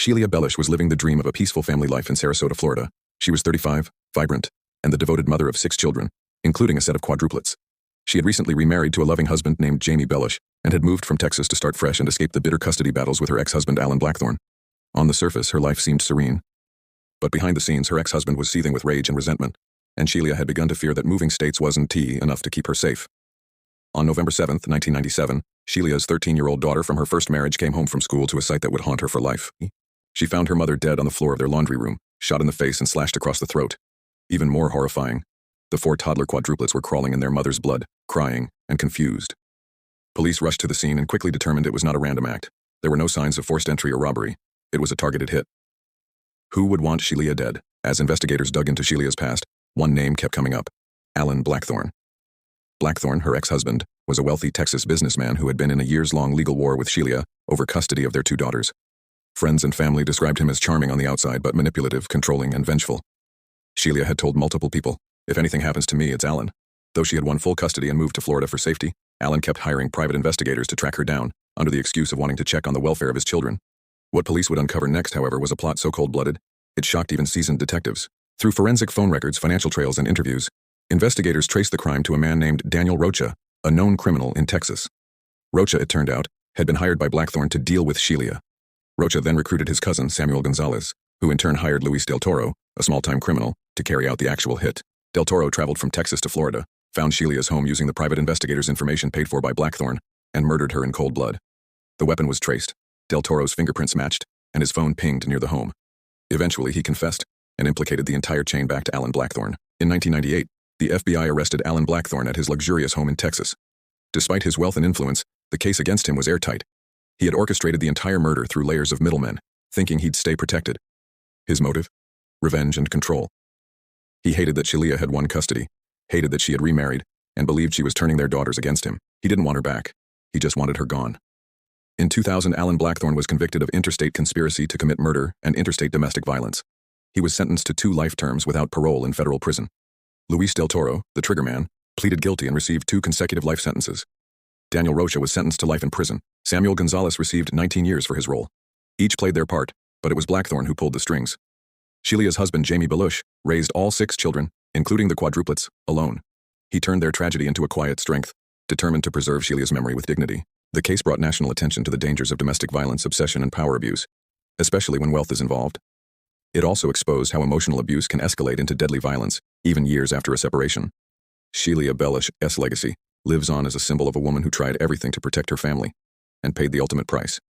Shelia Bellush was living the dream of a peaceful family life in Sarasota, Florida. She was 35, vibrant, and the devoted mother of 6 children, including a set of quadruplets. She had recently remarried to a loving husband named Jamie Bellush and had moved from Texas to start fresh and escape the bitter custody battles with her ex-husband Alan Blackthorne. On the surface, her life seemed serene. But behind the scenes, her ex-husband was seething with rage and resentment, and Shelia had begun to fear that moving states wasn't enough to keep her safe. On November 7, 1997, Shelia's 13-year-old daughter from her first marriage came home from school to a sight that would haunt her for life. She found her mother dead on the floor of their laundry room, shot in the face and slashed across the throat. Even more horrifying, the 4 toddler quadruplets were crawling in their mother's blood, crying, and confused. Police rushed to the scene and quickly determined it was not a random act. There were no signs of forced entry or robbery. It was a targeted hit. Who would want Shelia dead? As investigators dug into Shelia's past, one name kept coming up: Alan Blackthorne. Blackthorne, her ex-husband, was a wealthy Texas businessman who had been in a years-long legal war with Shelia over custody of their 2 daughters. Friends and family described him as charming on the outside but manipulative, controlling, and vengeful. Shelia had told multiple people, "If anything happens to me, it's Alan." Though she had won full custody and moved to Florida for safety, Alan kept hiring private investigators to track her down, under the excuse of wanting to check on the welfare of his children. What police would uncover next, however, was a plot so cold-blooded, it shocked even seasoned detectives. Through forensic phone records, financial trails, and interviews, investigators traced the crime to a man named Daniel Rocha, a known criminal in Texas. Rocha, it turned out, had been hired by Blackthorne to deal with Shelia. Rocha then recruited his cousin, Samuel Gonzalez, who in turn hired Luis Del Toro, a small-time criminal, to carry out the actual hit. Del Toro traveled from Texas to Florida, found Shelia's home using the private investigators' information paid for by Blackthorne, and murdered her in cold blood. The weapon was traced, Del Toro's fingerprints matched, and his phone pinged near the home. Eventually, he confessed and implicated the entire chain back to Alan Blackthorne. In 1998, the FBI arrested Alan Blackthorne at his luxurious home in Texas. Despite his wealth and influence, the case against him was airtight. He had orchestrated the entire murder through layers of middlemen, thinking he'd stay protected. His motive? Revenge and control. He hated that Shelia had won custody, hated that she had remarried, and believed she was turning their daughters against him. He didn't want her back. He just wanted her gone. In 2000, Alan Blackthorne was convicted of interstate conspiracy to commit murder and interstate domestic violence. He was sentenced to 2 life terms without parole in federal prison. Luis Del Toro, the triggerman, pleaded guilty and received 2 consecutive life sentences. Daniel Rocha was sentenced to life in prison. Samuel Gonzalez received 19 years for his role. Each played their part, but it was Blackthorne who pulled the strings. Shelia's husband, Jamie Bellush, raised all 6 children, including the quadruplets, alone. He turned their tragedy into a quiet strength, determined to preserve Shelia's memory with dignity. The case brought national attention to the dangers of domestic violence, obsession, and power abuse, especially when wealth is involved. It also exposed how emotional abuse can escalate into deadly violence, even years after a separation. Shelia Bellush's legacy lives on as a symbol of a woman who tried everything to protect her family and paid the ultimate price.